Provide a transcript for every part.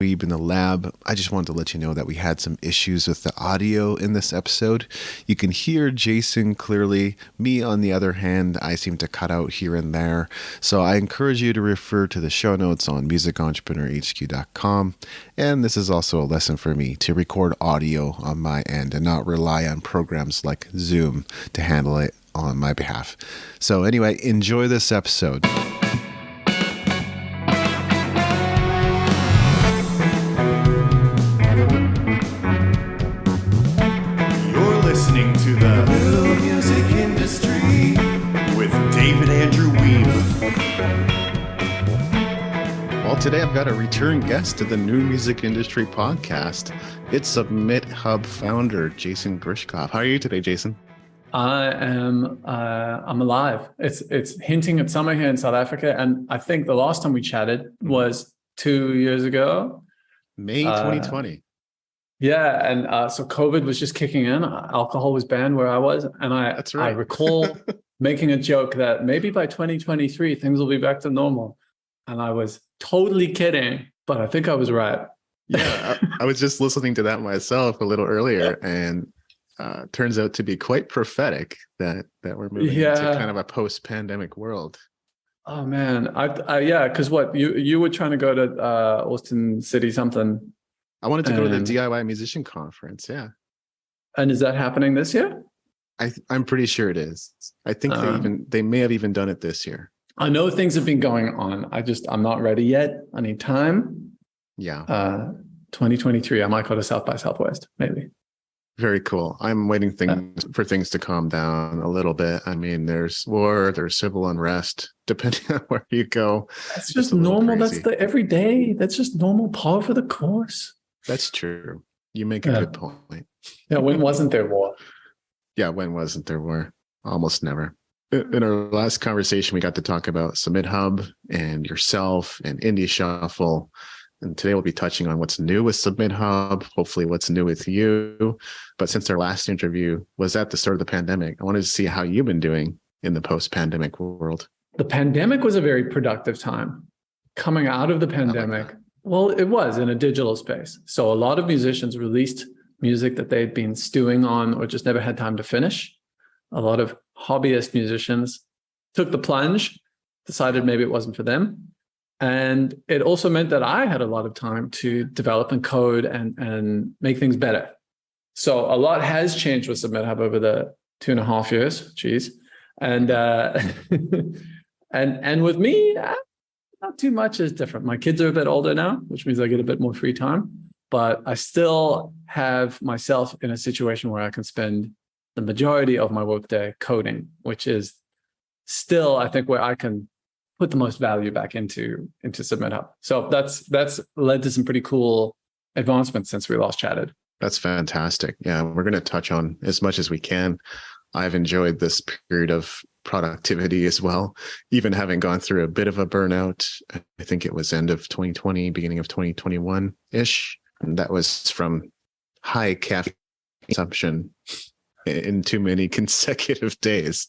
Wiebe in the lab. I just wanted to let you know that we had some issues with the audio in this episode. You can hear Jason clearly. Me, on the other hand, I seem to cut out here and there. So I encourage you to refer to the show notes on musicentrepreneurhq.com. And this is also a lesson for me to record audio on my end and not rely on programs like Zoom to handle it on my behalf. So anyway, enjoy this episode. Listening to the New Music Industry with David Andrew Wiebe. Well, today I've got a return guest to the New Music Industry podcast. It's SubmitHub founder Jason Grishkoff. How are you today, Jason? I'm alive. It's hinting at summer here in South Africa, and I think the last time we chatted was 2 years ago, May 2020. Yeah, and so COVID was just kicking in. Alcohol was banned where I was, and That's right. I recall making a joke that maybe by 2023 things will be back to normal, and I was totally kidding, but I think I was right. Yeah, I was just listening to that myself a little earlier, and turns out to be quite prophetic that we're moving into kind of a post-pandemic world. Oh man, because what you were trying to go to Austin City something. I wanted to go to the DIY musician conference. Yeah. And is that happening this year? I'm pretty sure it is. I think they may have even done it this year. I know things have been going on. I'm not ready yet. I need time. Yeah. 2023, I might go to South by Southwest, maybe. Very cool. I'm waiting for things to calm down a little bit. I mean, there's war, there's civil unrest, depending on where you go. That's just normal. That's the everyday. That's just normal par for the course. That's true. You make a good point. Yeah, when wasn't there war? Yeah, when wasn't there war? Almost never. In our last conversation, we got to talk about SubmitHub and yourself and Indie Shuffle. And today we'll be touching on what's new with SubmitHub, hopefully what's new with you. But since our last interview was at the start of the pandemic, I wanted to see how you've been doing in the post-pandemic world. The pandemic was a very productive time. Coming out of the pandemic, well, it was in a digital space. So a lot of musicians released music that they'd been stewing on or just never had time to finish. A lot of hobbyist musicians took the plunge, decided maybe it wasn't for them. And it also meant that I had a lot of time to develop and code and make things better. So a lot has changed with SubmitHub over the 2.5 years. Geez. And and with me, not too much is different. My kids are a bit older now, which means I get a bit more free time, but I still have myself in a situation where I can spend the majority of my workday coding, which is still, I think, where I can put the most value back into SubmitHub. So that's led to some pretty cool advancements since we last chatted. That's fantastic. Yeah, we're going to touch on as much as we can. I've enjoyed this period of productivity as well, even having gone through a bit of a burnout. I think it was end of 2020, beginning of 2021-ish. And that was from high caffeine consumption in too many consecutive days.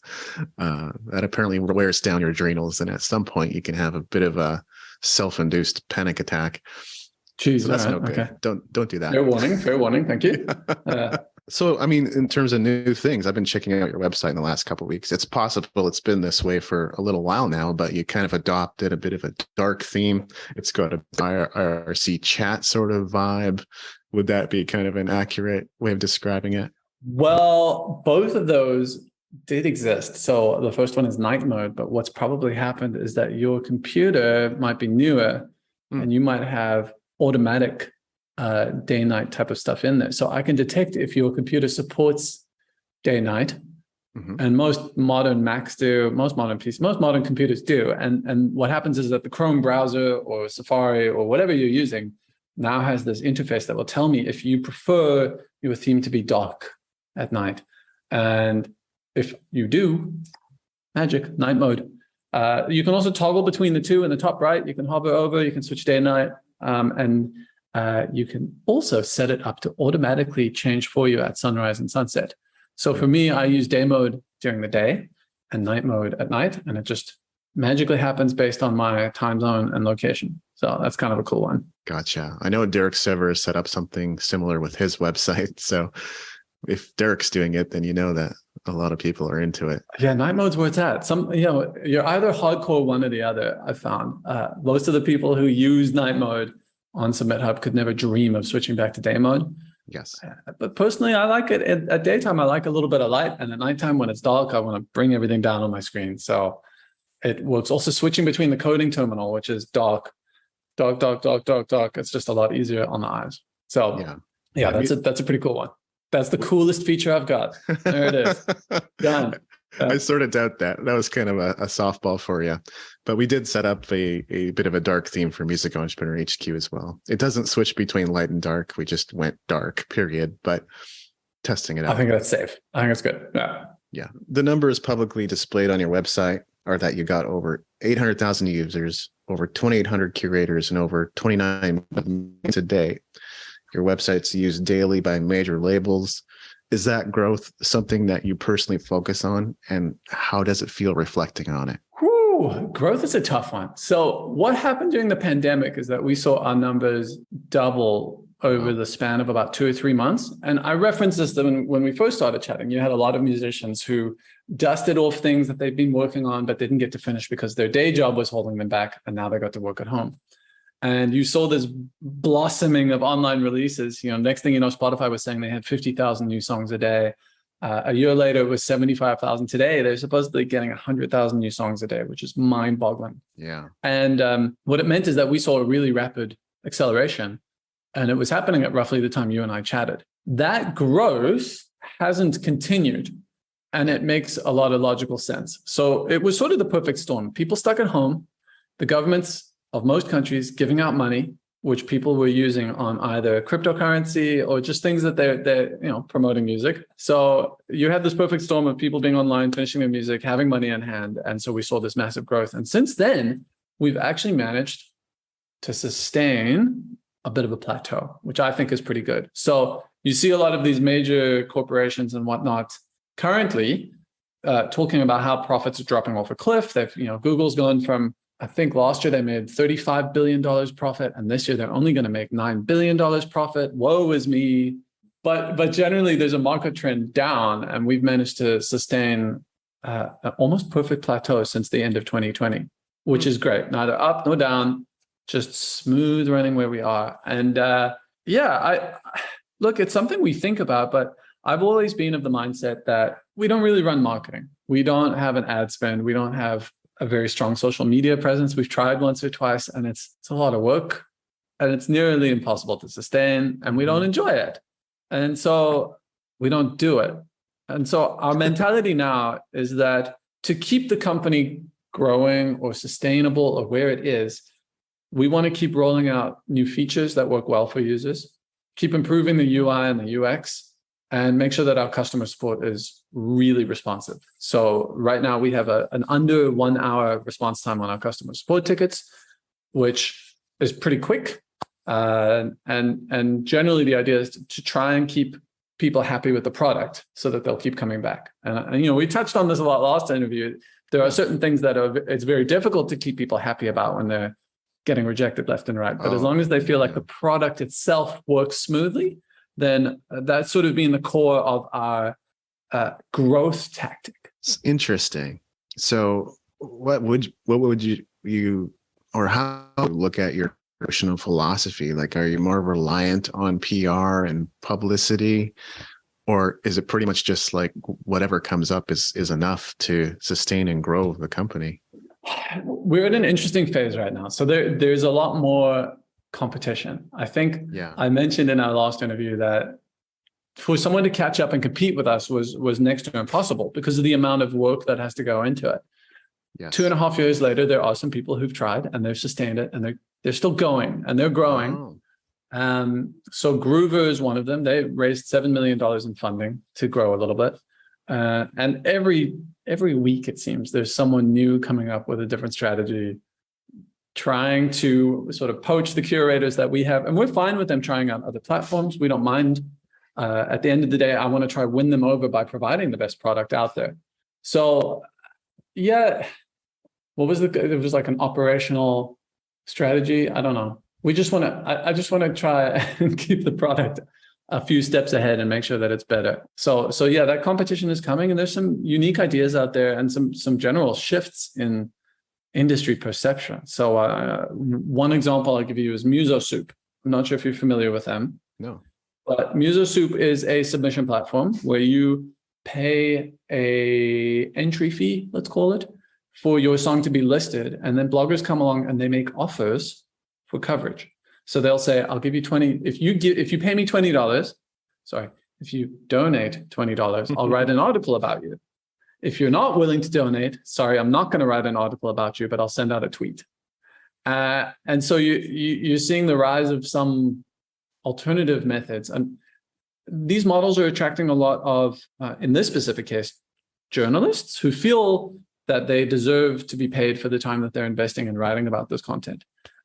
That apparently wears down your adrenals. And at some point you can have a bit of a self-induced panic attack. Jeez, so that's right, no good. Okay. Don't do that. Fair warning. Thank you. So, I mean, in terms of new things, I've been checking out your website in the last couple of weeks. It's possible it's been this way for a little while now, but you kind of adopted a bit of a dark theme. It's got a IRC chat sort of vibe. Would that be kind of an accurate way of describing it? Well, both of those did exist. So the first one is night mode, but what's probably happened is that your computer might be newer and you might have automatic day-night type of stuff in there. So I can detect if your computer supports day-night, and most modern Macs do, most modern PCs, most modern computers do. And what happens is that the Chrome browser or Safari or whatever you're using now has this interface that will tell me if you prefer your theme to be dark at night. And if you do, magic, night mode. You can also toggle between the two in the top right. You can hover over, you can switch day-night, and you can also set it up to automatically change for you at sunrise and sunset. So for me, I use day mode during the day and night mode at night, and it just magically happens based on my time zone and location. So that's kind of a cool one. Gotcha. I know Derek Sever set up something similar with his website. So if Derek's doing it, then you know that a lot of people are into it. Yeah, night mode's where it's at. You're either hardcore one or the other, I found. Most of the people who use night mode on SubmitHub could never dream of switching back to day mode. Yes. But personally, I like it. At daytime, I like a little bit of light. And at nighttime, when it's dark, I want to bring everything down on my screen. So it works. Also switching between the coding terminal, which is dark. It's just a lot easier on the eyes. So yeah, that's a pretty cool one. That's the coolest feature I've got. There it is. Done. I sort of doubt that. That was kind of a softball for you. But we did set up a bit of a dark theme for Music Entrepreneur HQ as well. It doesn't switch between light and dark. We just went dark, period. But testing it out. I think that's safe. I think that's good. Yeah. Yeah. The numbers publicly displayed on your website are that you got over 800,000 users, over 2,800 curators, and over 29 million a day. Your website's used daily by major labels. Is that growth something that you personally focus on? And how does it feel reflecting on it? Whew, growth is a tough one. So what happened during the pandemic is that we saw our numbers double over the span of about 2 or 3 months. And I referenced this when we first started chatting. You had a lot of musicians who dusted off things that they'd been working on, but didn't get to finish because their day job was holding them back. And now they got to work at home. And you saw this blossoming of online releases. Next thing you know, Spotify was saying they had 50,000 new songs a day. A year later, it was 75,000. Today, they're supposedly getting 100,000 new songs a day, which is mind-boggling. Yeah. And what it meant is that we saw a really rapid acceleration, and it was happening at roughly the time you and I chatted. That growth hasn't continued, and it makes a lot of logical sense. So it was sort of the perfect storm. People stuck at home. The governments of most countries giving out money, which people were using on either cryptocurrency or just things that they're promoting music. So you had this perfect storm of people being online, finishing their music, having money in hand. And so we saw this massive growth. And since then, we've actually managed to sustain a bit of a plateau, which I think is pretty good. So you see a lot of these major corporations and whatnot currently talking about how profits are dropping off a cliff. Google's gone from, I think last year they made $35 billion profit, and this year they're only going to make $9 billion profit. Woe is me. But generally, there's a market trend down, and we've managed to sustain an almost perfect plateau since the end of 2020, which is great. Neither up nor down, just smooth running where we are. And look, it's something we think about, but I've always been of the mindset that we don't really run marketing. We don't have an ad spend. We don't have a very strong social media presence. We've tried once or twice, and it's a lot of work, and it's nearly impossible to sustain, and we don't enjoy it. And so we don't do it. And so our mentality now is that to keep the company growing or sustainable or where it is, we want to keep rolling out new features that work well for users, keep improving the UI and the UX, and make sure that our customer support is really responsive. So right now we have an under 1 hour response time on our customer support tickets, which is pretty quick. And generally the idea is to try and keep people happy with the product so that they'll keep coming back. And we touched on this a lot last interview. There are certain things that it's very difficult to keep people happy about when they're getting rejected left and right. But as long as they feel like the product itself works smoothly, then that's sort of been the core of our growth tactic. It's interesting. So what would you or how look at your promotional philosophy? Like, are you more reliant on PR and publicity, or is it pretty much just like whatever comes up is enough to sustain and grow the company? We're in an interesting phase right now. So there's a lot more competition. I think I mentioned in our last interview that for someone to catch up and compete with us was next to impossible because of the amount of work that has to go into it. Yes. 2.5 years later, there are some people who've tried and they've sustained it, and they're still going and they're growing. So Groover is one of them. They raised $7 million in funding to grow a little bit. And every week, it seems, there's someone new coming up with a different strategy, trying to sort of poach the curators that we have. And we're fine with them trying out other platforms. We don't mind. At the end of the day, I want to try win them over by providing the best product out there. So, it was like an operational strategy. I don't know. We just want to, I just want to try and keep the product a few steps ahead and make sure that it's better. So yeah, that competition is coming, and there's some unique ideas out there and some general shifts in industry perception. So one example I'll give you is Muso Soup. I'm not sure if you're familiar with them. No. But Muso Soup is a submission platform where you pay a entry fee, let's call it, for your song to be listed, and then bloggers come along and they make offers for coverage. So they'll say, I'll give you 20, if you pay me $20, if you donate $20, I'll write an article about you. If you're not willing to donate, I'm not going to write an article about you, but I'll send out a tweet. And so you're seeing the rise of some alternative methods. And these models are attracting a lot of, in this specific case, journalists who feel that they deserve to be paid for the time that they're investing in writing about this content.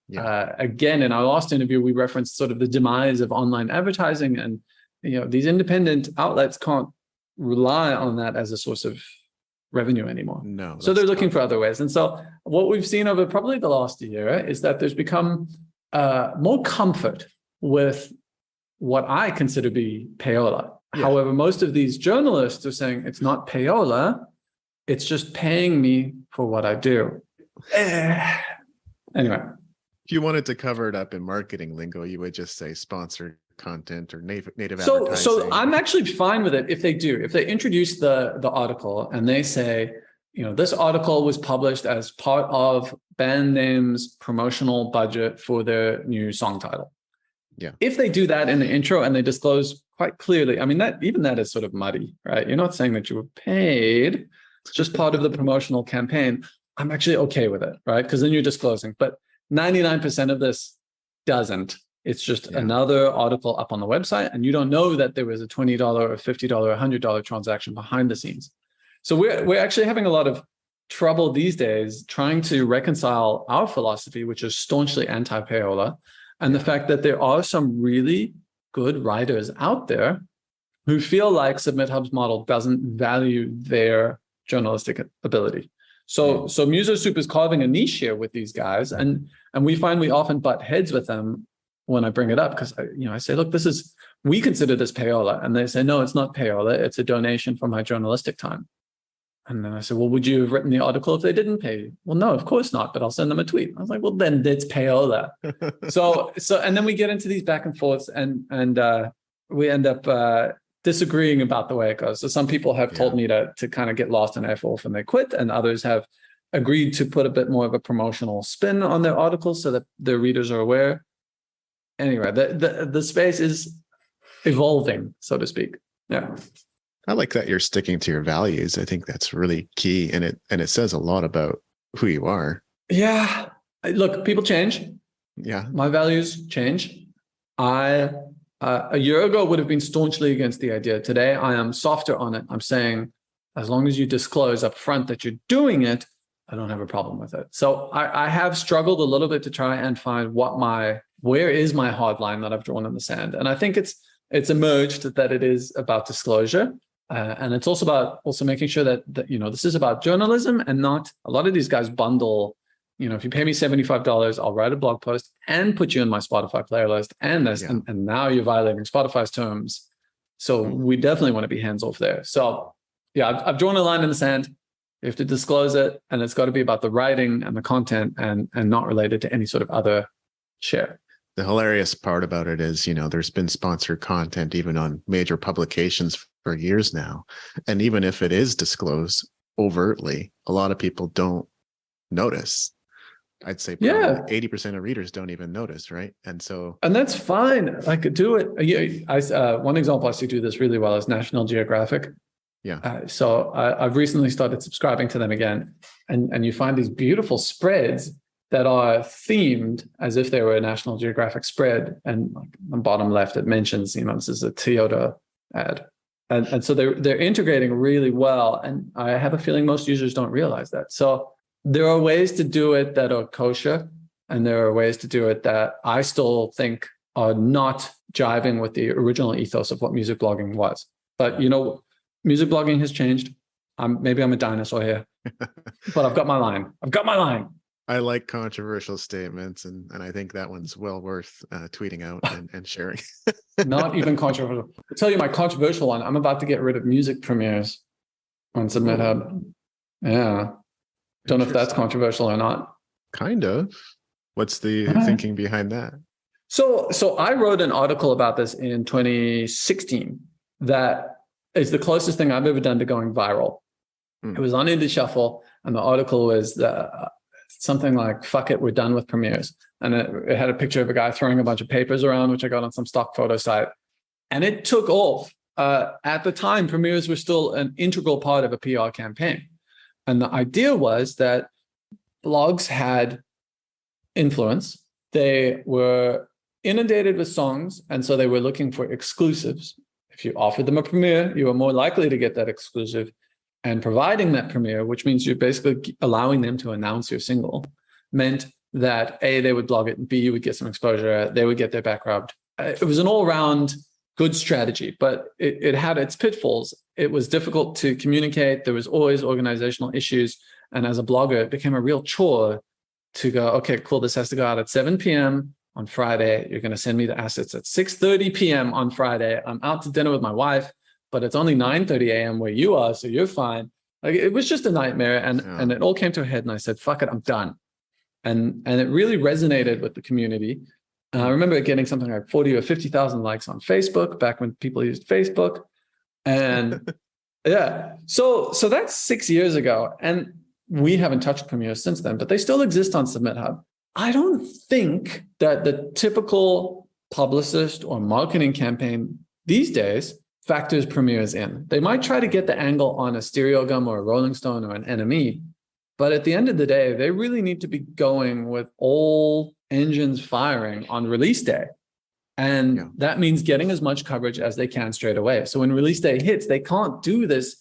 Yeah. Again, in our last interview, we referenced sort of the demise of online advertising, and these independent outlets can't rely on that as a source of revenue anymore. No. So they're looking for other ways. And so what we've seen over probably the last year is that there's become more comfort with what I consider to be payola. Yeah. However, most of these journalists are saying it's not payola, it's just paying me for what I do. Anyway. If you wanted to cover it up in marketing lingo, you would just say sponsored content or native advertising. So I'm actually fine with it if they do. If they introduce the article and they say, this article was published as part of band name's promotional budget for their new song title. Yeah. If they do that in the intro and they disclose quite clearly, I mean, that is sort of muddy, right? You're not saying that you were paid. It's just part of the promotional campaign. I'm actually okay with it, right? Because then you're disclosing. But 99% of this doesn't. It's just another article up on the website, and you don't know that there was a $20 or $50 or $100 transaction behind the scenes. So we're actually having a lot of trouble these days trying to reconcile our philosophy, which is staunchly anti-payola, and the fact that there are some really good writers out there who feel like SubmitHub's model doesn't value their journalistic ability. So Muso Soup is carving a niche here with these guys, and we find we often butt heads with them when I bring it up, because I say, look, we consider this payola, and they say, no, it's not payola, it's a donation for my journalistic time. And then I said, well, would you have written the article if they didn't pay you? Well, no, of course not, but I'll send them a tweet. I was like, well, then it's payola. so and then we get into these back and forths, and we end up disagreeing about the way it goes. So some people have told me to kind of get lost in F-off and they quit, and others have agreed to put a bit more of a promotional spin on their articles so that their readers are aware. Anyway, the space is evolving, so to speak. Yeah. I like that you're sticking to your values. I think that's really key, and it says a lot about who you are. Yeah. Look, people change. Yeah. My values change. I a year ago would have been staunchly against the idea. Today, I am softer on it. I'm saying, as long as you disclose up front that you're doing it, I don't have a problem with it. So I have struggled a little bit to try and find where is my hard line that I've drawn in the sand. And I think it's emerged that it is about disclosure. And it's also about making sure that this is about journalism, and not a lot of these guys bundle. If you pay me $75, I'll write a blog post and put you in my Spotify playlist, and now you're violating Spotify's terms. So we definitely want to be hands off there. So yeah, I've drawn a line in the sand. You have to disclose it, and it's got to be about the writing and the content, and not related to any sort of other share. The hilarious part about it is, there's been sponsored content even on major publications for years now. And even if it is disclosed overtly, a lot of people don't notice. I'd say probably 80% of readers don't even notice, right? And that's fine. I could do it. One example I see do this really well is National Geographic. Yeah. So I've recently started subscribing to them again, and you find these beautiful spreads that are themed as if they were a National Geographic spread. And like on the bottom left, it mentions, this is a Toyota ad. And so they're integrating really well. And I have a feeling most users don't realize that. So there are ways to do it that are kosher, and there are ways to do it that I still think are not jiving with the original ethos of what music blogging was. But, music blogging has changed. Maybe I'm a dinosaur here, but I've got my line. I like controversial statements, and I think that one's well worth tweeting out and sharing. Not even controversial. I'll tell you my controversial one. I'm about to get rid of music premieres on SubmitHub. Yeah. Don't know if that's controversial or not. Kind of. What's the thinking behind that? So I wrote an article about this in 2016 that is the closest thing I've ever done to going viral. It was on Indie Shuffle, and the article was something like, fuck it, we're done with premieres. And it had a picture of a guy throwing a bunch of papers around, which I got on some stock photo site. And it took off. At the time, premieres were still an integral part of a PR campaign. And the idea was that blogs had influence. They were inundated with songs, and so they were looking for exclusives. If you offered them a premiere, you were more likely to get that exclusive. And providing that premiere, which means you're basically allowing them to announce your single, meant that A, they would blog it, and B, you would get some exposure, they would get their back rubbed. It was an all-round good strategy, but it had its pitfalls. It was difficult to communicate. There was always organizational issues. And as a blogger, it became a real chore to go, okay, cool, this has to go out at 7 p.m. on Friday. You're going to send me the assets at 6:30 p.m. on Friday. I'm out to dinner with my wife, but it's only 9:30 a.m. where you are, so you're fine. Like, it was just a nightmare. And it all came to a head, and I said, fuck it, I'm done. And it really resonated with the community. I remember getting something like 40 or 50,000 likes on Facebook back when people used Facebook. And yeah, so that's 6 years ago. And we haven't touched premieres since then, but they still exist on SubmitHub. I don't think that the typical publicist or marketing campaign these days factors premieres in. They might try to get the angle on a Stereo Gum or a Rolling Stone or an NME, but at the end of the day, they really need to be going with all engines firing on release day. And that means getting as much coverage as they can straight away. So when release day hits, they can't do this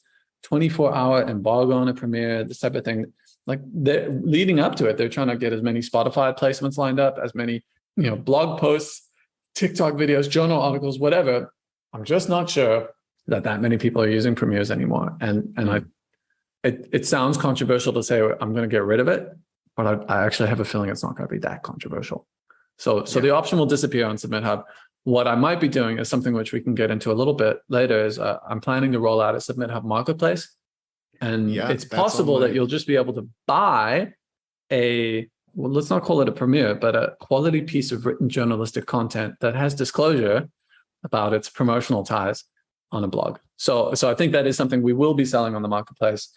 24-hour embargo on a premiere, this type of thing. Like, they're leading up to it, they're trying to get as many Spotify placements lined up, as many, blog posts, TikTok videos, journal articles, whatever. I'm just not sure that many people are using premieres anymore. And it sounds controversial to say I'm going to get rid of it, but I actually have a feeling it's not going to be that controversial. So the option will disappear on SubmitHub. What I might be doing is something which we can get into a little bit later. Is I'm planning to roll out a SubmitHub marketplace, and it's possible that you'll just be able to buy let's not call it a premiere, but a quality piece of written journalistic content that has disclosure about its promotional ties on a blog. So I think that is something we will be selling on the marketplace,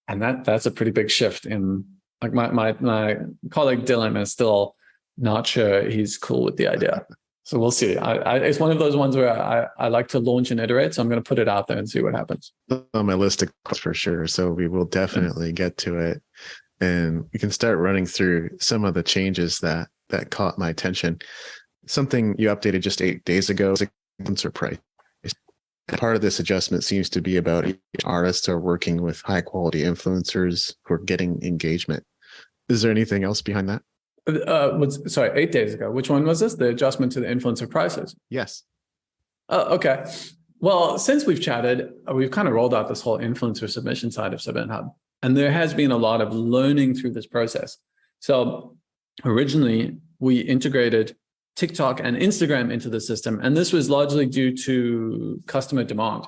and that's a pretty big shift in. Like, my colleague Dylan is still not sure he's cool with the idea. So we'll see. It's one of those ones where I like to launch and iterate. So I'm going to put it out there and see what happens. On my list of questions for sure. So we will definitely get to it. And we can start running through some of the changes that caught my attention. Something you updated just 8 days ago is influencer price. Part of this adjustment seems to be about artists are working with high quality influencers who are getting engagement. Is there anything else behind that? 8 days ago. Which one was this? The adjustment to the influencer prices? Yes. Okay. Well, since we've chatted, we've kind of rolled out this whole influencer submission side of SubmitHub. And there has been a lot of learning through this process. So originally, we integrated TikTok and Instagram into the system. And this was largely due to customer demand.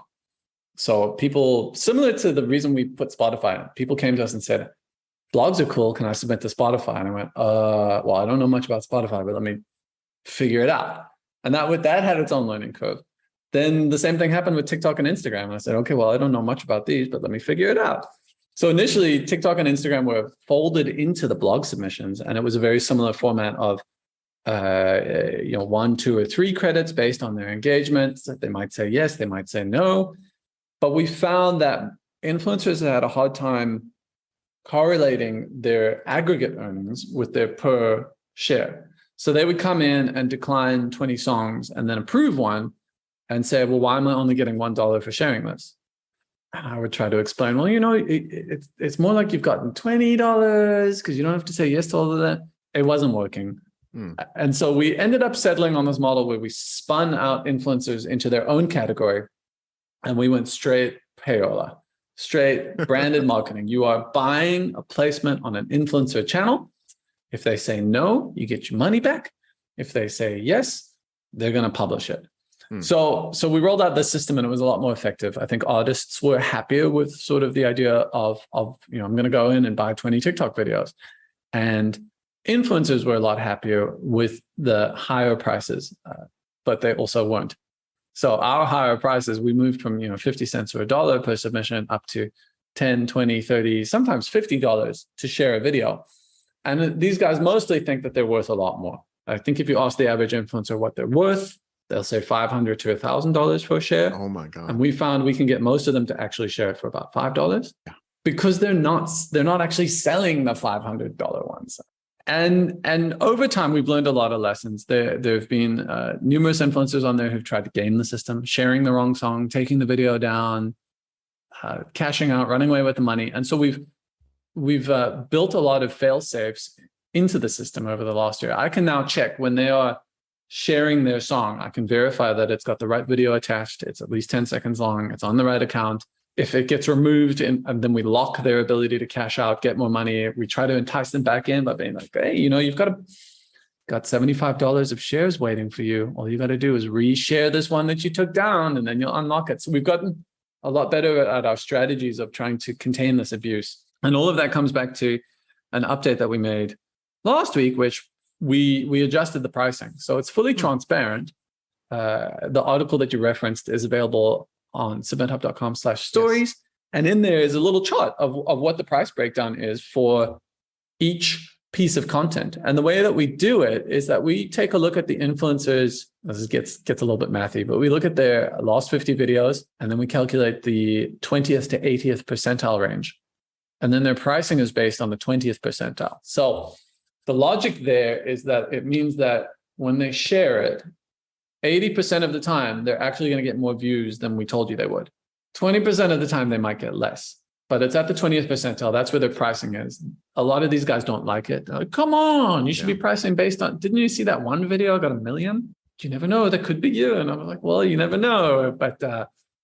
So people, similar to the reason we put Spotify, people came to us and said, blogs are cool. Can I submit to Spotify? And I went, well, I don't know much about Spotify, but let me figure it out. And that had its own learning curve. Then the same thing happened with TikTok and Instagram. And I said, okay, well, I don't know much about these, but let me figure it out. So initially, TikTok and Instagram were folded into the blog submissions. And it was a very similar format of 1, 2, or 3 credits based on their engagement. So they might say yes, they might say no. But we found that influencers had a hard time correlating their aggregate earnings with their per share. So they would come in and decline 20 songs and then approve one and say, well, why am I only getting $1 for sharing this? And I would try to explain, well, it's more like you've gotten $20 because you don't have to say yes to all of that. It wasn't working. And so we ended up settling on this model where we spun out influencers into their own category, and we went straight payola, straight branded marketing. You are buying a placement on an influencer channel, If they say no, you get your money back. If they say yes, they're going to publish it. So we rolled out this system and it was a lot more effective. I think artists were happier with sort of the idea of I'm going to go in and buy 20 TikTok videos. And influencers were a lot happier with the higher prices, but they also weren't. So our higher prices, we moved from 50 cents or $1 per submission up to 10, 20, 30, sometimes $50 to share a video. And these guys mostly think that they're worth a lot more. I think if you ask the average influencer what they're worth, they'll say $500 to $1,000 for a share. Oh my God. And we found we can get most of them to actually share it for about $5. Yeah. Because they're not actually selling the $500 ones. And over time, we've learned a lot of lessons. There have been numerous influencers on there who've tried to game the system, sharing the wrong song, taking the video down, cashing out, running away with the money. And so we've built a lot of fail safes into the system over the last year. I can now check when they are sharing their song. I can verify that it's got the right video attached. It's at least 10 seconds long. It's on the right account. If it gets removed and then we lock their ability to cash out, get more money, we try to entice them back in by being like, hey, you've got $75 of shares waiting for you. All you got to do is reshare this one that you took down and then you'll unlock it. So we've gotten a lot better at our strategies of trying to contain this abuse. And all of that comes back to an update that we made last week, which we adjusted the pricing. So it's fully transparent. The article that you referenced is available on submithub.com/stories. Yes. And in there is a little chart of what the price breakdown is for each piece of content. And the way that we do it is that we take a look at the influencers. This gets a little bit mathy, but we look at their last 50 videos and then we calculate the 20th to 80th percentile range. And then their pricing is based on the 20th percentile. So the logic there is that it means that when they share it, 80% of the time, they're actually going to get more views than we told you they would. 20% of the time, they might get less. But it's at the 20th percentile. That's where their pricing is. A lot of these guys don't like it. They're like, come on, you should be pricing based on, didn't you see that one video got 1 million? You never know, that could be you. And I'm like, well, you never know. But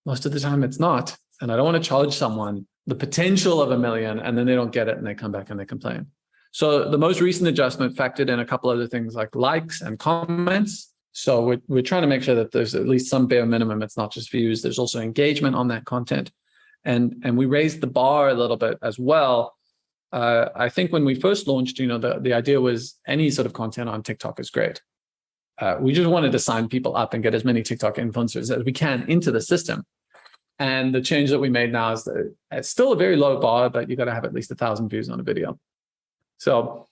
most of the time, it's not. And I don't want to charge someone the potential of 1 million, and then they don't get it and they come back and they complain. So the most recent adjustment factored in a couple other things like likes and comments. So we're trying to make sure that there's at least some bare minimum. It's not just views. There's also engagement on that content. And we raised the bar a little bit as well. I think when we first launched, the idea was any sort of content on TikTok is great. We just wanted to sign people up and get as many TikTok influencers as we can into the system. And the change that we made now is that it's still a very low bar, but you got to have at least 1,000 views on a video. So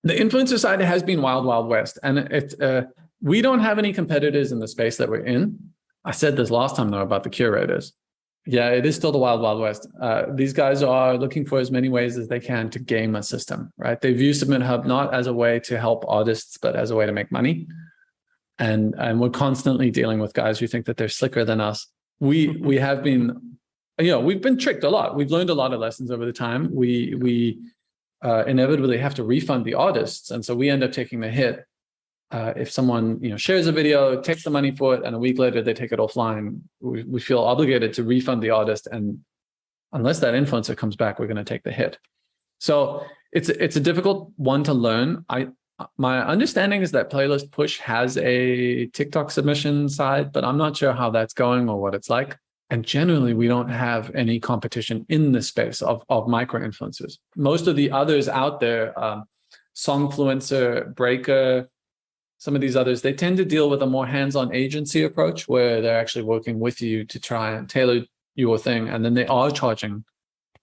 the influencer side has been wild, wild west. And we don't have any competitors in the space that we're in. I said this last time, though, about the curators. Yeah, it is still the wild, wild west. These guys are looking for as many ways as they can to game a system, right? They view SubmitHub not as a way to help artists, but as a way to make money. And we're constantly dealing with guys who think that they're slicker than us. We have been, we've been tricked a lot. We've learned a lot of lessons over the time. We inevitably have to refund the artists. And so we end up taking the hit. If someone shares a video, takes the money for it, and a week later they take it offline, we feel obligated to refund the artist. And unless that influencer comes back, we're going to take the hit. So it's a difficult one to learn. My understanding is that Playlist Push has a TikTok submission side, but I'm not sure how that's going or what it's like. And generally, we don't have any competition in the space of micro influencers. Most of the others out there, Songfluencer, Breaker, some of these others, they tend to deal with a more hands-on agency approach where they're actually working with you to try and tailor your thing. And then they are charging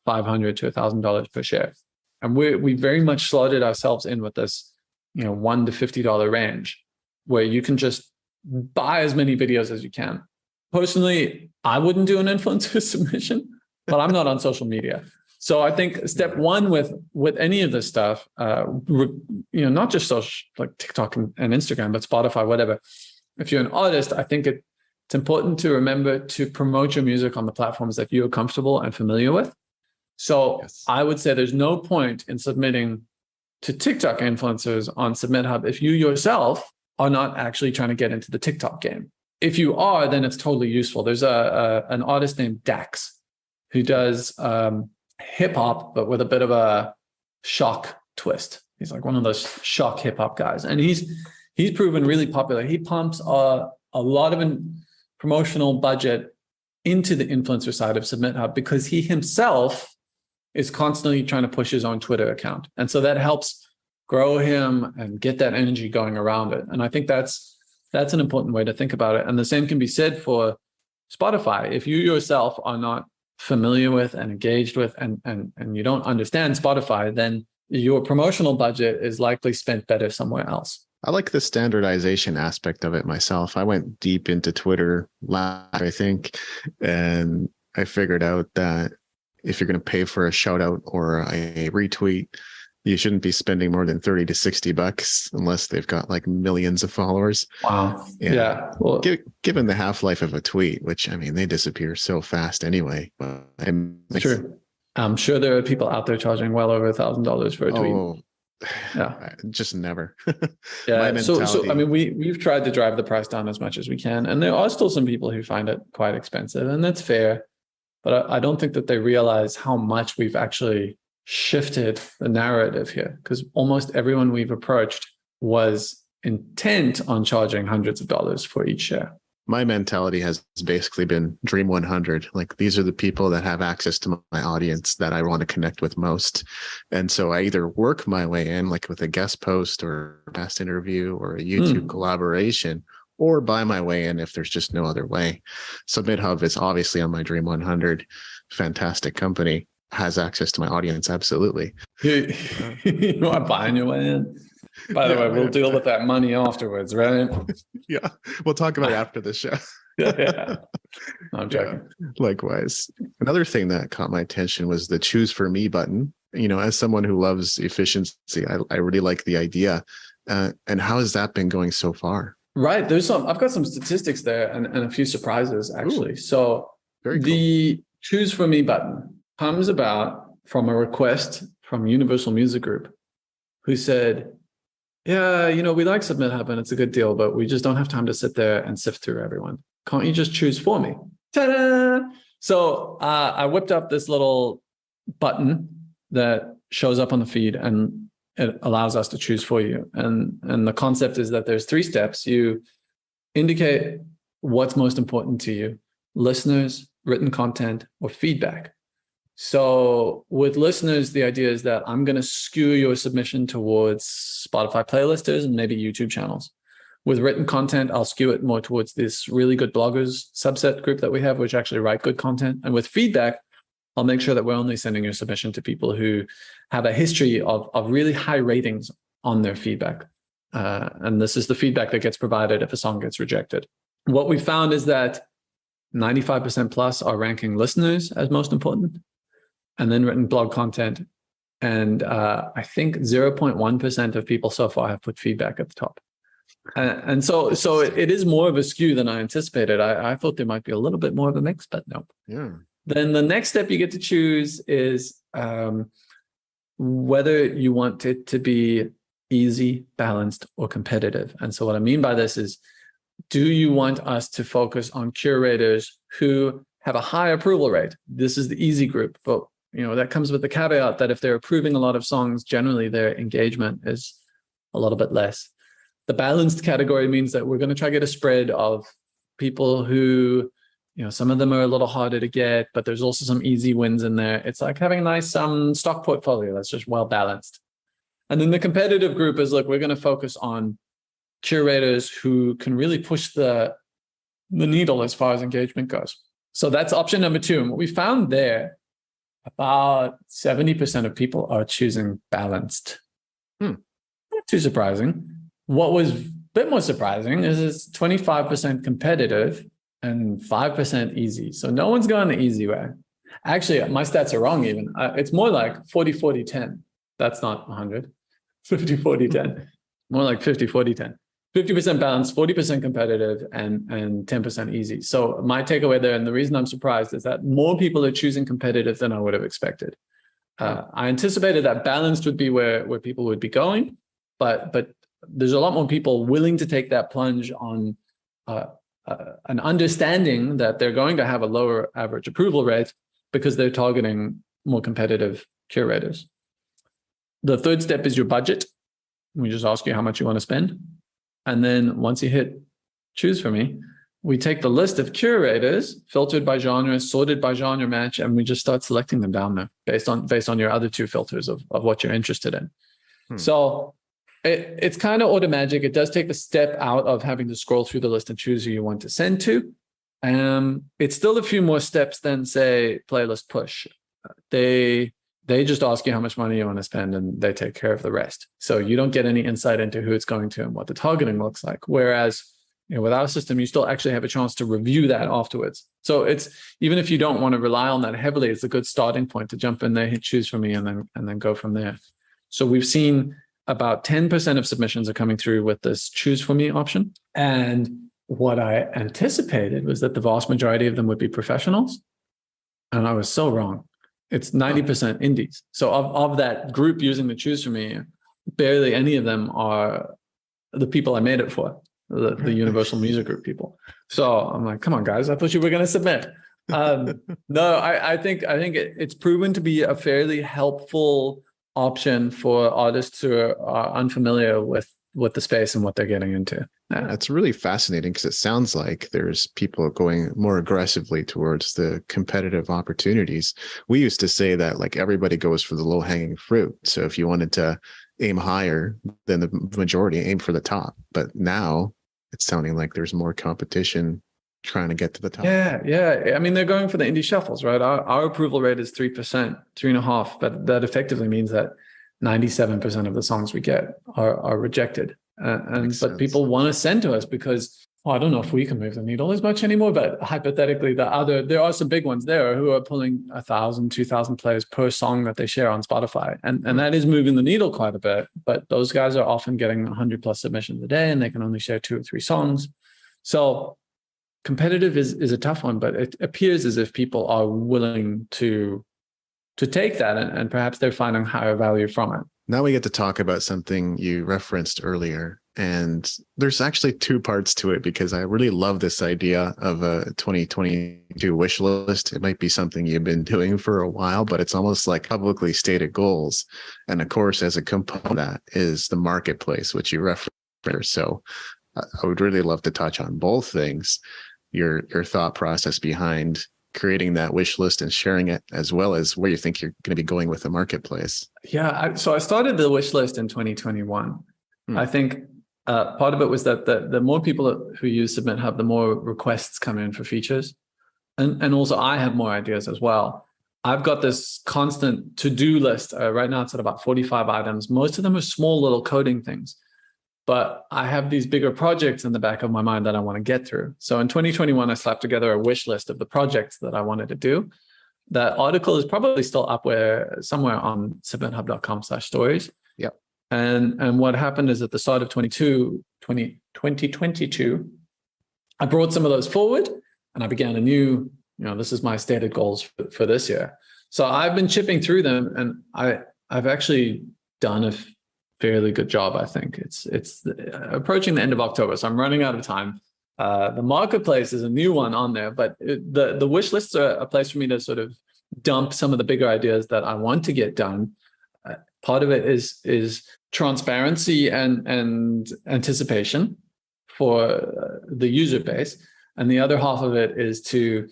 $500 to $1,000 per share. And we very much slotted ourselves in with this, $1 to $50 range where you can just buy as many videos as you can. Personally, I wouldn't do an influencer submission, but I'm not on social media. So I think step one with any of this stuff, not just social like TikTok and Instagram, but Spotify, whatever. If you're an artist, I think it's important to remember to promote your music on the platforms that you're comfortable and familiar with. So yes. I would say there's no point in submitting to TikTok influencers on SubmitHub if you yourself are not actually trying to get into the TikTok game. If you are, then it's totally useful. There's an artist named Dax who does hip hop, but with a bit of a shock twist. He's like one of those shock hip hop guys, and he's proven really popular. He pumps a lot of promotional budget into the influencer side of SubmitHub because he himself is constantly trying to push his own Twitter account, and so that helps grow him and get that energy going around it. And I think that's an important way to think about it. And the same can be said for Spotify. If you yourself are not familiar with and engaged with and you don't understand Spotify, then your promotional budget is likely spent better somewhere else. I like the standardization aspect of it myself. I went deep into Twitter last, I think, and I figured out that if you're going to pay for a shout out or a retweet, you shouldn't be spending more than $30 to $60 unless they've got like millions of followers. Wow. Yeah. Well, given the half-life of a tweet, which I mean, they disappear so fast anyway. But sure. I'm sure there are people out there charging well over $1,000 for a tweet. Oh, yeah. Just never. Yeah. So I mean, we've tried to drive the price down as much as we can. And there are still some people who find it quite expensive, and that's fair. But I don't think that they realize how much we've actually shifted the narrative here, because almost everyone we've approached was intent on charging hundreds of dollars for each share. My mentality has basically been Dream 100. Like, these are the people that have access to my audience that I want to connect with most. And so I either work my way in, like with a guest post or a past interview or a YouTube collaboration, or buy my way in if there's just no other way. SubmitHub is obviously on my Dream 100. Fantastic company. Has access to my audience. Absolutely. You are buying your way in. By the way, we'll deal with that money afterwards, right? Yeah. We'll talk about it after the show. Yeah. I'm joking. Yeah. Likewise. Another thing that caught my attention was the choose for me button. You know, as someone who loves efficiency, I really like the idea. And how has that been going so far? Right. I've got some statistics there and a few surprises actually. Ooh, so very cool. The choose for me button comes about from a request from Universal Music Group, who said, yeah, you know, we like SubmitHub and it's a good deal, but we just don't have time to sit there and sift through everyone. Can't you just choose for me? Ta-da! So I whipped up this little button that shows up on the feed, and it allows us to choose for you. And the concept is that there's 3 steps. You indicate what's most important to you: listeners, written content, or feedback. So with listeners, the idea is that I'm going to skew your submission towards Spotify playlisters and maybe YouTube channels. With written content, I'll skew it more towards this really good bloggers subset group that we have, which actually write good content. And with feedback, I'll make sure that we're only sending your submission to people who have a history of really high ratings on their feedback. And this is the feedback that gets provided if a song gets rejected. What we found is that 95% plus are ranking listeners as most important, and then written blog content. And I think 0.1% of people so far have put feedback at the top. And so it is more of a skew than I anticipated. I thought there might be a little bit more of a mix, but no. Yeah. Then the next step you get to choose is whether you want it to be easy, balanced, or competitive. And so what I mean by this is, do you want us to focus on curators who have a high approval rate? This is the easy group, but you know, that comes with the caveat that if they're approving a lot of songs, generally their engagement is a little bit less. The balanced category means that we're going to try to get a spread of people who, you know, some of them are a little harder to get, but there's also some easy wins in there. It's like having a nice stock portfolio that's just well balanced. And then the competitive group is, look, we're going to focus on curators who can really push the needle as far as engagement goes. So that's option number 2. And what we found there, about 70% of people are choosing balanced. Not too surprising. What was a bit more surprising is it's 25% competitive and 5% easy. So no one's going the easy way. Actually, my stats are wrong even. It's more like 40-40-10. That's not 100. 50-40-10. More like 50-40-10. 50% balanced, 40% competitive, and 10% easy. So my takeaway there, and the reason I'm surprised, is that more people are choosing competitive than I would have expected. I anticipated that balanced would be where people would be going, but there's a lot more people willing to take that plunge on an understanding that they're going to have a lower average approval rate because they're targeting more competitive curators. The third step is your budget. We just ask you how much you want to spend. And then once you hit choose for me, we take the list of curators, filtered by genre, sorted by genre match, and we just start selecting them down there based on your other two filters of what you're interested in. So it's kind of automagic. It does take a step out of having to scroll through the list and choose who you want to send to. It's still a few more steps than, say, playlist push. They just ask you how much money you want to spend, and they take care of the rest. So you don't get any insight into who it's going to and what the targeting looks like. Whereas, with our system, you still actually have a chance to review that afterwards. So it's, even if you don't want to rely on that heavily, it's a good starting point to jump in there, hit choose for me, and then go from there. So we've seen about 10% of submissions are coming through with this choose for me option. And what I anticipated was that the vast majority of them would be professionals. And I was so wrong. It's 90% indies. So of that group using the choose for me, barely any of them are the people I made it for, the Universal Music Group people. So I'm like, come on, guys, I thought you were going to submit. No, I think it's proven to be a fairly helpful option for artists who are unfamiliar with the space and what they're getting into. Yeah, it's really fascinating because it sounds like there's people going more aggressively towards the competitive opportunities. We used to say that like everybody goes for the low hanging fruit. So if you wanted to aim higher than the majority, aim for the top. But now it's sounding like there's more competition trying to get to the top. Yeah. I mean, they're going for the indie shuffles, right? Our approval rate is 3%, 3.5%, but that effectively means that 97% of the songs we get are rejected. But people want to send to us because, I don't know if we can move the needle as much anymore, but hypothetically, there are some big ones there who are pulling 1,000, 2,000 plays per song that they share on Spotify. And that is moving the needle quite a bit, but those guys are often getting 100 plus submissions a day and they can only share 2 or 3 songs. So competitive is a tough one, but it appears as if people are willing to take that and perhaps they're finding higher value from it. Now we get to talk about something you referenced earlier. And there's actually 2 parts to it because I really love this idea of a 2022 wish list. It might be something you've been doing for a while, but it's almost like publicly stated goals. And of course, as a component of that is the marketplace, which you referenced. So I would really love to touch on both things, your thought process behind creating that wish list and sharing it, as well as where you think you're going to be going with the marketplace. Yeah. So I started the wish list in 2021. I think part of it was that the more people who use SubmitHub, the more requests come in for features. And also I have more ideas as well. I've got this constant to-do list. Right now it's at about 45 items. Most of them are small little coding things. But I have these bigger projects in the back of my mind that I want to get through. So in 2021, I slapped together a wish list of the projects that I wanted to do. That article is probably still up somewhere on submithub.com/stories. Yep. And what happened is at the start of 2022, I brought some of those forward and I began a new, this is my stated goals for this year. So I've been chipping through them and I've actually done a fairly good job. I think it's approaching the end of October, so I'm running out of time. The marketplace is a new one on there, but the wish lists are a place for me to sort of dump some of the bigger ideas that I want to get done. Part of it is transparency and anticipation for the user base, and the other half of it is to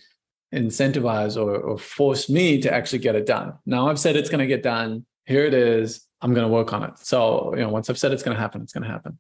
incentivize or force me to actually get it done. Now I've said it's going to get done. Here it is. I'm going to work on it. So, once I've said it's going to happen, it's going to happen.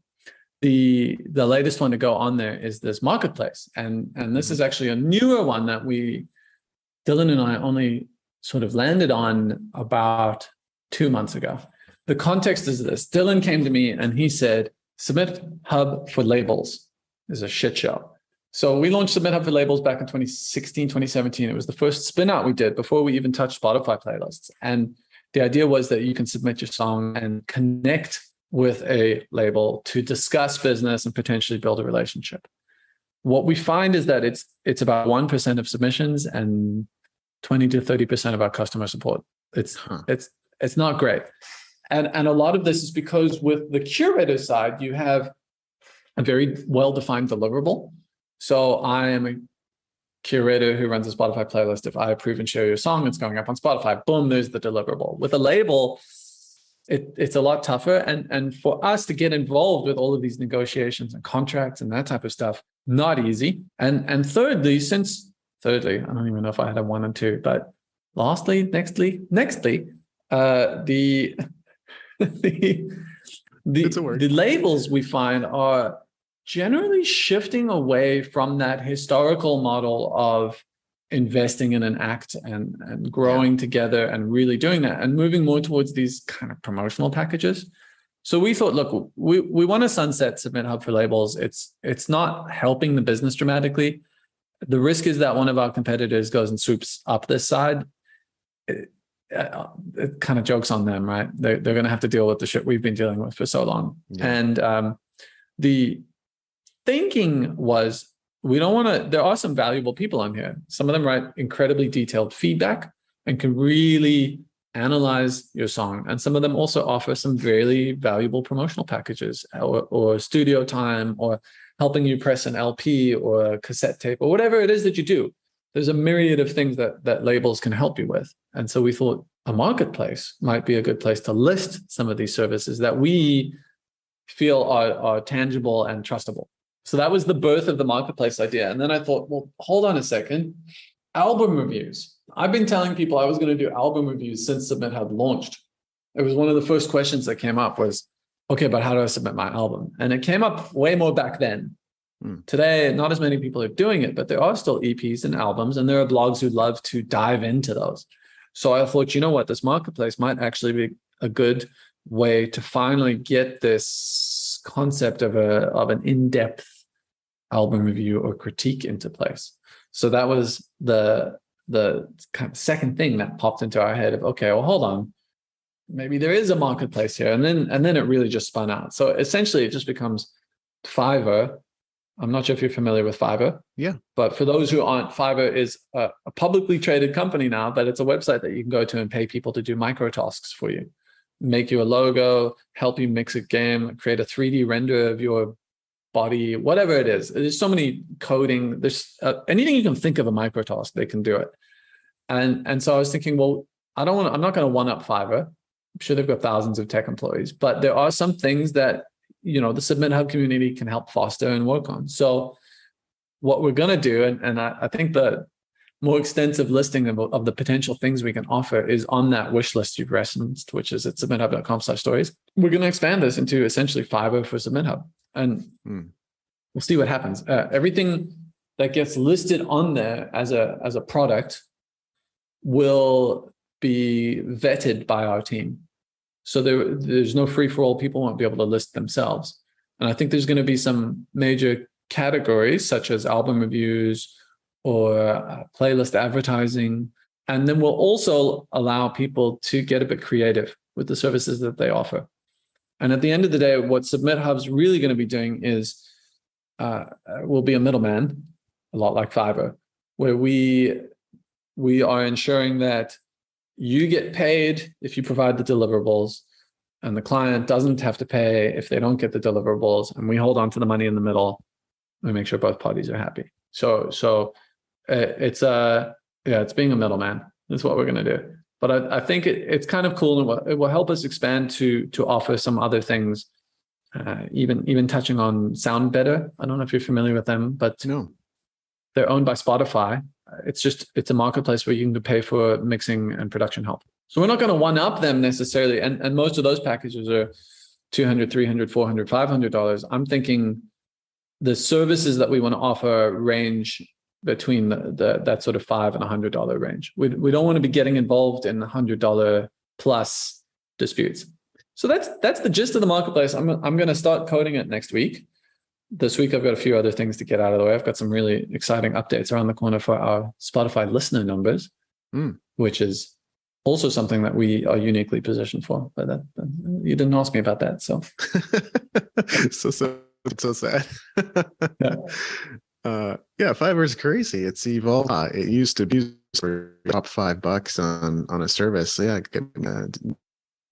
The latest one to go on there is this marketplace. And this is actually a newer one that Dylan and I only sort of landed on about 2 months ago. The context is this. Dylan came to me and he said, SubmitHub for labels is a shit show. So we launched SubmitHub for labels back in 2016, 2017. It was the first spin out we did before we even touched Spotify playlists. And the idea was that you can submit your song and connect with a label to discuss business and potentially build a relationship. What we find is that it's about 1% of submissions and 20 to 30% of our customer support. It's not great. And a lot of this is because with the curator side, you have a very well-defined deliverable. So I am a curator who runs a Spotify playlist. If I approve and share your song, it's going up on Spotify. Boom, there's the deliverable. With a label, it's a lot tougher. And for us to get involved with all of these negotiations and contracts and that type of stuff, not easy. And thirdly, I don't even know if I had a 1 and 2, but nextly, the labels we find are generally shifting away from that historical model of investing in an act and growing together and really doing that, and moving more towards these kind of promotional packages. So we thought, look, we want to sunset SubmitHub for labels. It's not helping the business dramatically. The risk is that one of our competitors goes and swoops up this side. It kind of jokes on them, right? They're going to have to deal with the shit we've been dealing with for so long. Yeah. And the thinking was, we don't want to, there are some valuable people on here. Some of them write incredibly detailed feedback and can really analyze your song. And some of them also offer some very valuable promotional packages or studio time, or helping you press an LP or a cassette tape or whatever it is that you do. There's a myriad of things that labels can help you with. And so we thought a marketplace might be a good place to list some of these services that we feel are tangible and trustable. So that was the birth of the marketplace idea. And then I thought, well, hold on a second. Album reviews. I've been telling people I was going to do album reviews since SubmitHub launched. It was one of the first questions that came up was, okay, but how do I submit my album? And it came up way more back then. Today, not as many people are doing it, but there are still EPs and albums, and there are blogs who love to dive into those. So I thought, you know what, this marketplace might actually be a good way to finally get this concept of an in-depth album review or critique into place. So that was the kind of second thing that popped into our head of, okay, well, hold on, maybe there is a marketplace here. And then it really just spun out. So essentially it just becomes Fiverr. I'm not sure if you're familiar with Fiverr. Yeah. But for those who aren't, Fiverr is a publicly traded company now, but it's a website that you can go to and pay people to do micro tasks for you, make you a logo, help you mix a game, create a 3D render of your body, whatever it is. There's so many coding. There's anything you can think of a micro task, they can do it. And so I was thinking, well, I'm not going to one up Fiverr. I'm sure they've got thousands of tech employees, but there are some things that, you know, the SubmitHub community can help foster and work on. So what we're going to do, and I think the more extensive listing of the potential things we can offer is on that wish list you've referenced, which is at submithub.com/stories. We're going to expand this into essentially Fiverr for SubmitHub, and we'll see what happens. Everything that gets listed on there as a product will be vetted by our team. So there's no free-for-all. People won't be able to list themselves. And I think there's going to be some major categories such as album reviews or playlist advertising. And then we'll also allow people to get a bit creative with the services that they offer. And at the end of the day, what SubmitHub's really going to be doing is we'll be a middleman, a lot like Fiverr, where we are ensuring that you get paid if you provide the deliverables, and the client doesn't have to pay if they don't get the deliverables, and we hold on to the money in the middle and make sure both parties are happy. So it's being a middleman. That's what we're going to do. But I think it's kind of cool, and it will help us expand to offer some other things, even touching on SoundBetter. I don't know if you're familiar with them, but no, they're owned by Spotify. It's a marketplace where you can pay for mixing and production help. So we're not going to one up them necessarily. And most of those packages are $200, $300, $400, $500. I'm thinking the services that we want to offer range between that sort of $5 and $100 range. We don't want to be getting involved in $100 plus disputes. So that's the gist of the marketplace. I'm going to start coding it next week. This week, I've got a few other things to get out of the way. I've got some really exciting updates around the corner for our Spotify listener numbers, which is also something that we are uniquely positioned for. But you didn't ask me about that, so so sad. Fiverr is crazy. It's evolved. It used to be for top $5 on a service.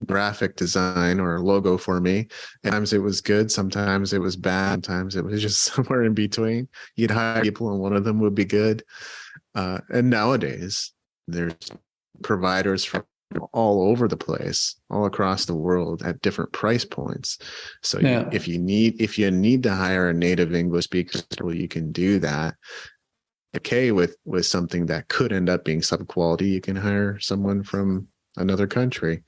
Graphic design or a logo for me. Sometimes it was good, sometimes it was bad, sometimes it was just somewhere in between. You'd hire people and one of them would be good. And nowadays there's providers from all over the place, all across the world at different price points. So Yeah. if you need to hire a native English speaker, well, you can do that. Okay, with something that could end up being sub-quality, you can hire someone from another country.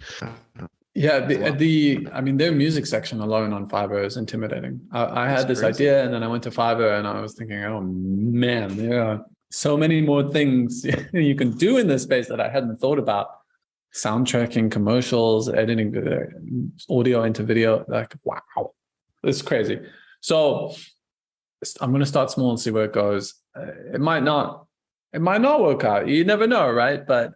Yeah, I mean, their music section alone on Fiverr is intimidating. I had this crazy. idea, and then I went to Fiverr, and I was thinking, oh man, there are so many more things you can do in this space that I hadn't thought about. Soundtracking, commercials, editing audio into video. Like, wow, it's crazy. So I'm going to start small and see where it goes. It might not work out. You never know, right? But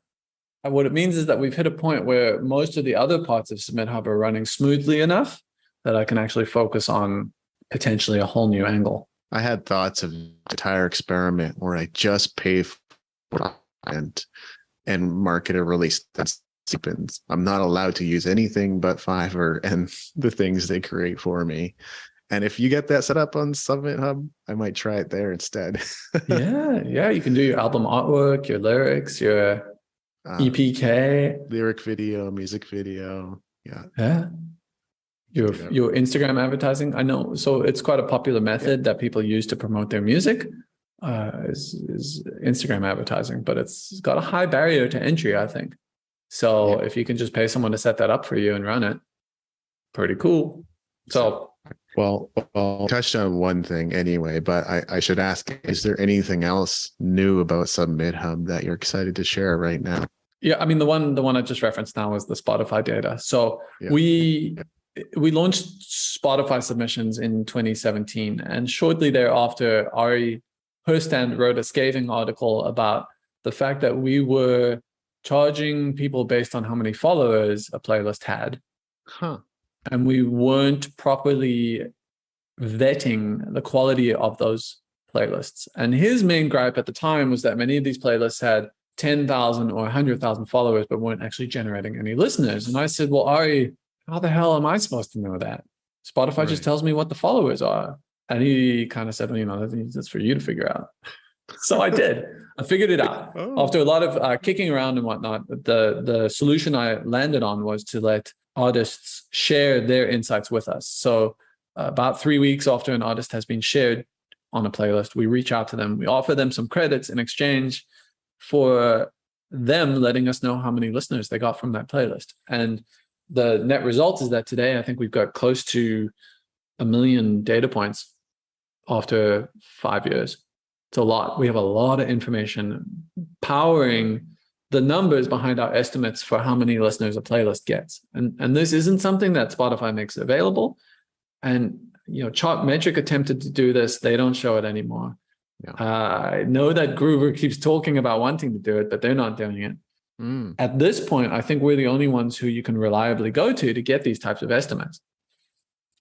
what it means is that we've hit a point where most of the other parts of SubmitHub are running smoothly enough that I can actually focus on potentially a whole new angle. I had thoughts of an entire experiment where I just pay for and market a release that's happens. I'm not allowed to use anything but Fiverr and the things they create for me. And if you get that set up on SubmitHub, I might try it there instead. Yeah. You can do your album artwork, your lyrics, your EPK, lyric video, music video. Yeah. Your Instagram advertising. I know. So it's quite a popular method that people use to promote their music is Instagram advertising, but it's got a high barrier to entry, I think. So if you can just pay someone to set that up for you and run it, pretty cool. So, well, touched on one thing anyway, but I should ask, is there anything else new about SubmitHub that you're excited to share right now? Yeah, I mean, the one I just referenced now is the Spotify data. So we launched Spotify submissions in 2017, and shortly thereafter, Ari Herstand wrote a scathing article about the fact that we were charging people based on how many followers a playlist had. And we weren't properly vetting the quality of those playlists. And his main gripe at the time was that many of these playlists had 10,000 or 100,000 followers, but weren't actually generating any listeners. And I said, well, Ari, how the hell am I supposed to know that? Spotify just tells me what the followers are. And he kind of said, well, that's for you to figure out. So I did. I figured it out. After a lot of kicking around and whatnot, the solution I landed on was to let artists share their insights with us. So about 3 weeks after an artist has been shared on a playlist, we reach out to them. We offer them some credits in exchange for them letting us know how many listeners they got from that playlist. And the net result is that today, I think we've got close to 1 million data points after 5 years. It's a lot. We have a lot of information powering the numbers behind our estimates for how many listeners a playlist gets. And this isn't something that Spotify makes available. And, Chartmetric attempted to do this. They don't show it anymore. I know that Groover keeps talking about wanting to do it, but they're not doing it. At this point, I think we're the only ones who you can reliably go to get these types of estimates.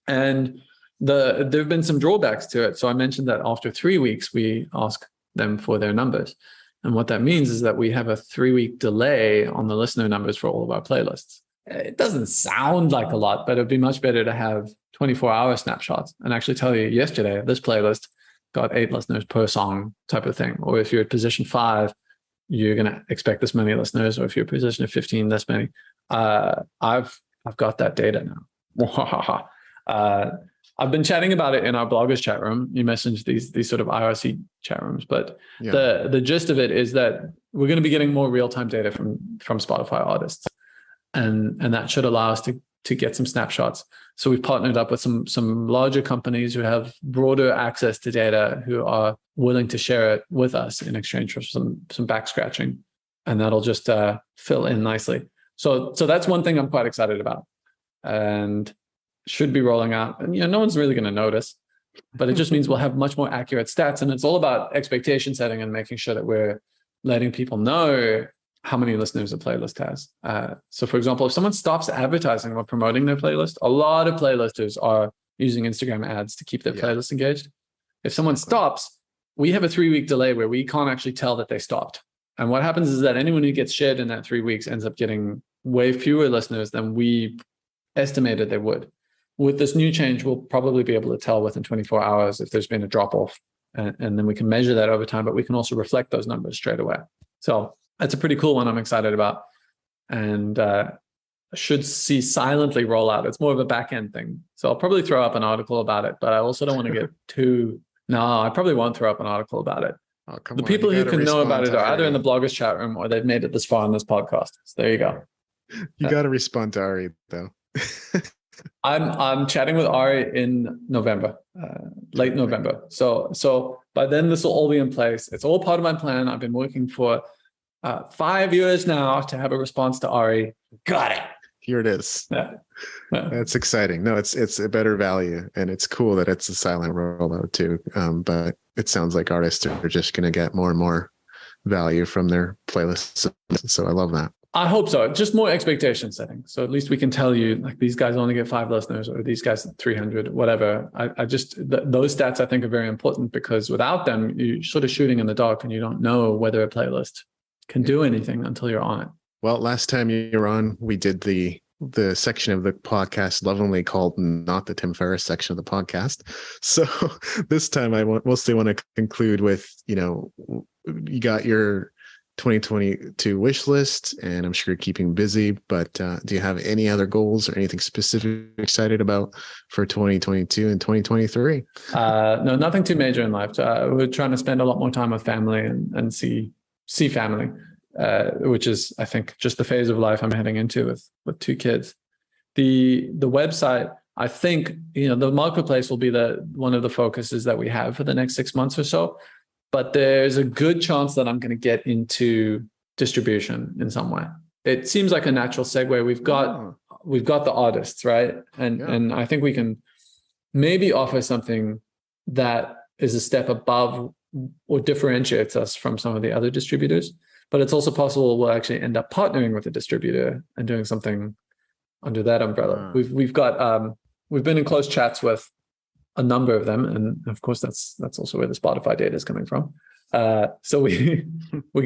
And there have been some drawbacks to it. So I mentioned that after 3 weeks, we ask them for their numbers. And what that means is that we have a 3-week delay on the listener numbers for all of our playlists. It doesn't sound like a lot, but it'd be much better to have 24-hour snapshots and actually tell you yesterday, this playlist got 8 listeners per song type of thing. Or if you're at position 5, you're going to expect this many listeners. Or if you're at position of 15, this many. I've got that data now. I've been chatting about it in our bloggers chat room. You messaged these sort of IRC chat rooms, but the gist of it is that we're going to be getting more real-time data from Spotify artists, and that should allow us to get some snapshots. So we've partnered up with some larger companies who have broader access to data, who are willing to share it with us in exchange for some back scratching, and that'll just fill in nicely. So that's one thing I'm quite excited about, and should be rolling out. And no one's really going to notice, but it just means we'll have much more accurate stats. And it's all about expectation setting and making sure that we're letting people know how many listeners a playlist has. So for example, if someone stops advertising or promoting their playlist, a lot of playlisters are using Instagram ads to keep their playlist engaged. If someone stops, we have a 3-week delay where we can't actually tell that they stopped. And what happens is that anyone who gets shared in that 3 weeks ends up getting way fewer listeners than we estimated they would. With this new change, we'll probably be able to tell within 24 hours if there's been a drop-off, and then we can measure that over time, but we can also reflect those numbers straight away. So that's a pretty cool one I'm excited about. and should see silently roll out. It's more of a back end thing. So I'll probably throw up an article about it, but I also don't want to get too. No, I probably won't throw up an article about it. Oh, come The on, people you who gotta can know respond about it to are either in the Ari. bloggers chat room or they've made it this far on this podcast. So there you go. You got to respond to Ari though. I'm chatting with Ari in November, late November. So by then this will all be in place. It's all part of my plan. I've been working for 5 years now to have a response to Ari. Got it. Here it is. Yeah. That's exciting. No, it's a better value, and it's cool that it's a silent rollout too. But it sounds like artists are just going to get more and more value from their playlists. So I love that. I hope so. Just more expectation setting. So at least we can tell you, like, these guys only get 5 listeners, or these guys 300, whatever. I just those stats I think are very important, because without them, you're sort of shooting in the dark and you don't know whether a playlist can do anything until you're on it. Well, last time you were on, we did the section of the podcast lovingly called "Not the Tim Ferriss" section of the podcast. So this time I mostly want to conclude with, you got your 2022 wish list, and I'm sure you're keeping busy, but do you have any other goals or anything specific you're excited about for 2022 and 2023? No, nothing too major in life. We're trying to spend a lot more time with family and see family, which is, I think, just the phase of life I'm heading into with 2 kids. The website, I think, the marketplace will be one of the focuses that we have for the next 6 months or so. But there's a good chance that I'm going to get into distribution in some way. It seems like a natural segue. We've got the artists, right? And I think we can maybe offer something that is a step above or differentiates us from some of the other distributors. But it's also possible we'll actually end up partnering with a distributor and doing something under that umbrella. We've been in close chats with a number of them, and of course that's also where the Spotify data is coming from. So we're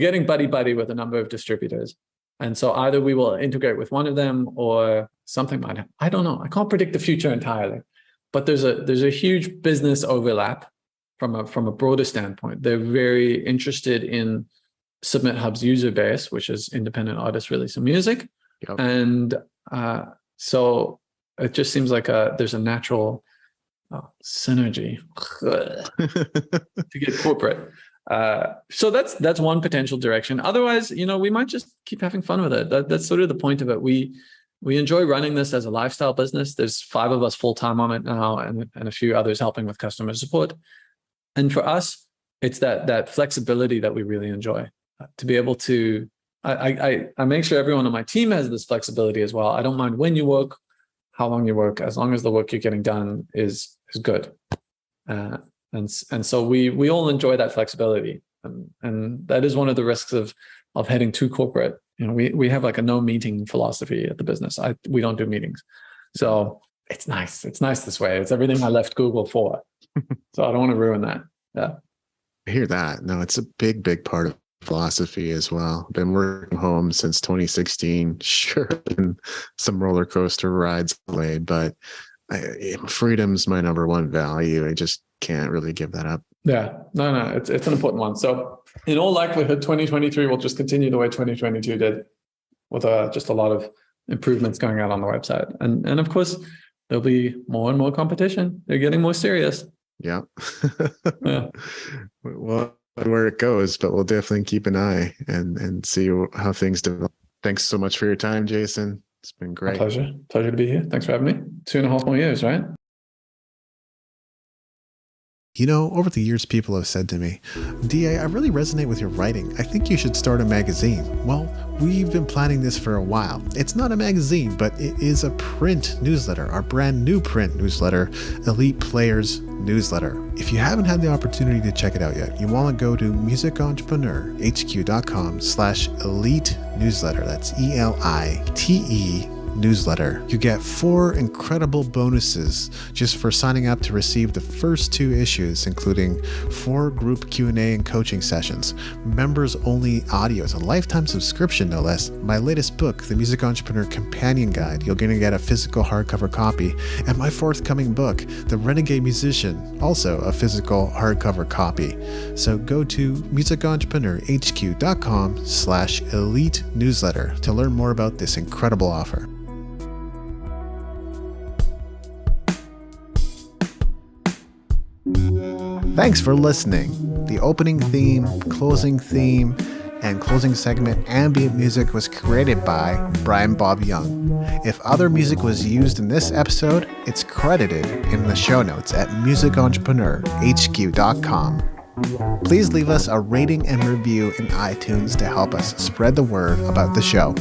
getting buddy with a number of distributors, and so either we will integrate with one of them or something might happen. I don't know. I can't predict the future entirely, but there's a huge business overlap from a broader standpoint. They're very interested in SubmitHub's user base, which is independent artists releasing music, and so it just seems like there's a natural synergy to get corporate. So that's one potential direction. Otherwise, we might just keep having fun with it. That's sort of the point of it. We enjoy running this as a lifestyle business. There's 5 of us full-time on it now, and a few others helping with customer support. And for us, it's that flexibility that we really enjoy. To be able to, I make sure everyone on my team has this flexibility as well. I don't mind when you work, how long you work, as long as the work you're getting done is good. And so we all enjoy that flexibility. And that is one of the risks of heading too corporate. We have like a no meeting philosophy at the business. We don't do meetings. So it's nice. It's nice this way. It's everything I left Google for. So I don't want to ruin that. Yeah. I hear that. No, it's a big part of philosophy as well. Been working home since 2016. Sure, been some roller coaster rides away, but freedom's my number one value. I just can't really give that up. Yeah, no, it's an important one. So in all likelihood, 2023 will just continue the way 2022 did, with just a lot of improvements going out on the website. And of course, there'll be more and more competition. They're getting more serious. Yeah. Yeah. Well, where it goes, but we'll definitely keep an eye and see how things develop. Thanks so much for your time, Jason. It's been great. My pleasure to be here. Thanks for having me. 2.5 more years, right? Over the years, people have said to me, DA, I really resonate with your writing. I think you should start a magazine. Well, we've been planning this for a while. It's not a magazine, but it is a print newsletter, our brand new print newsletter, Elite Players Newsletter. If you haven't had the opportunity to check it out yet, you want to go to musicentrepreneur.hq.com/elite newsletter. That's ELITE newsletter. You get 4 incredible bonuses just for signing up to receive the first 2 issues, including 4 group Q&A and coaching sessions, members-only audios, a lifetime subscription no less, my latest book, The Music Entrepreneur Companion Guide. You're going to get a physical hardcover copy, and my forthcoming book, The Renegade Musician, also a physical hardcover copy. So go to musicentrepreneurhq.com/elite newsletter to learn more about this incredible offer. Thanks for listening. The opening theme, closing theme, and closing segment ambient music was created by Brian Bob Young. If other music was used in this episode, it's credited in the show notes at musicentrepreneurhq.com. Please leave us a rating and review in iTunes to help us spread the word about the show.